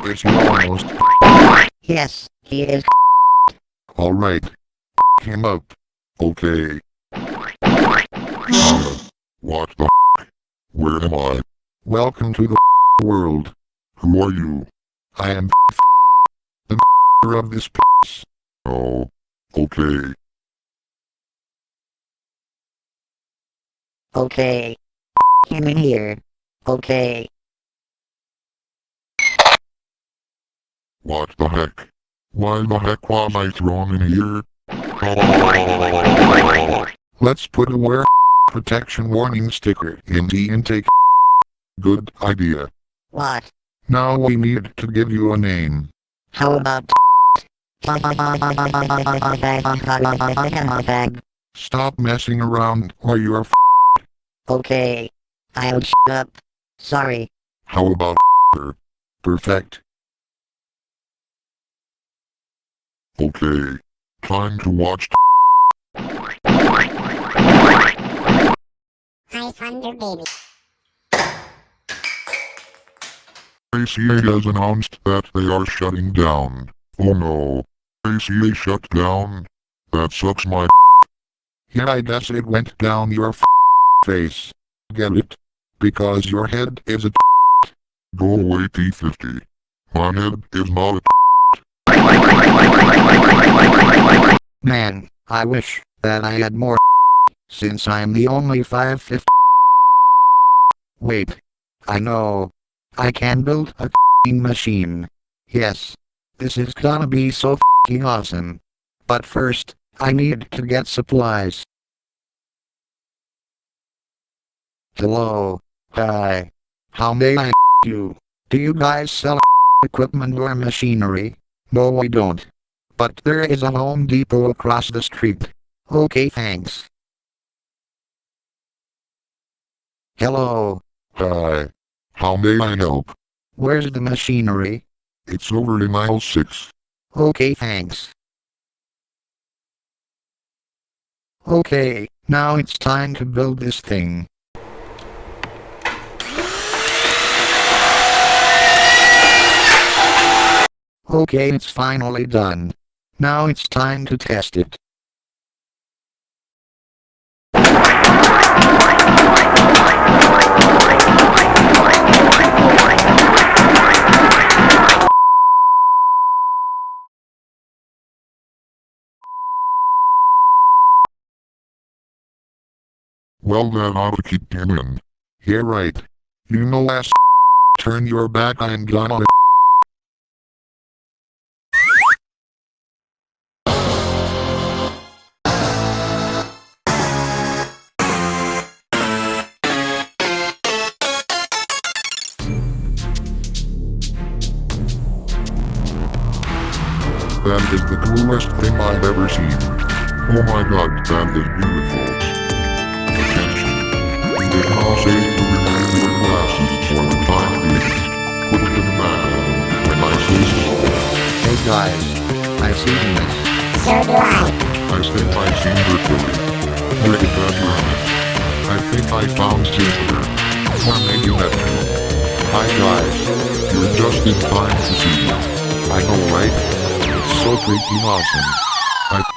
Is he almost? Yes, he is. Alright. Him up. Okay. What the Where am I? Welcome to the world. Who are you? I am the of this place. Oh. Okay. Okay. Him in here. Okay. What the heck? Why the heck was I thrown in here? Let's put a wear protection warning sticker in the intake. Good idea. What? Now we need to give you a name. How about Stop messing around or you're Okay. I'll shut up. Sorry. How about Perfect. Okay. Time to watch. Hi, Thunder Baby. ACA has announced that they are shutting down. Oh no. ACA shut down? That sucks my Yeah, I guess it went down your face. Get it? Because your head is a Go away T50. My head is not a Man, I wish that I had more since I'm the only 5'5". Wait. I know. I can build a machine. Yes. This is gonna be so awesome. But first, I need to get supplies. Hello. Hi. How may I you? Do you guys sell equipment or machinery? No, we don't. But there is a Home Depot across the street. Okay, thanks. Hello. Hi. How may I help? Where's the machinery? It's over in aisle 6. Okay, thanks. Okay, now it's time to build this thing. Okay, it's finally done. Now it's time to test it. Well then ought to keep him in. Yeah right. You know ass turn your back I'm gonna That is the coolest thing I've ever seen. Oh my god, that is beautiful. Attention. You did not save to remove your glasses for the time being. Put them back on when I say so. Hey guys, I see this. So do I. I think I seen Mercury. Look at that urine. I think I found Jupiter. Or maybe Neptune. Hi guys. You're just in time to see. I know right? It's so freaking awesome.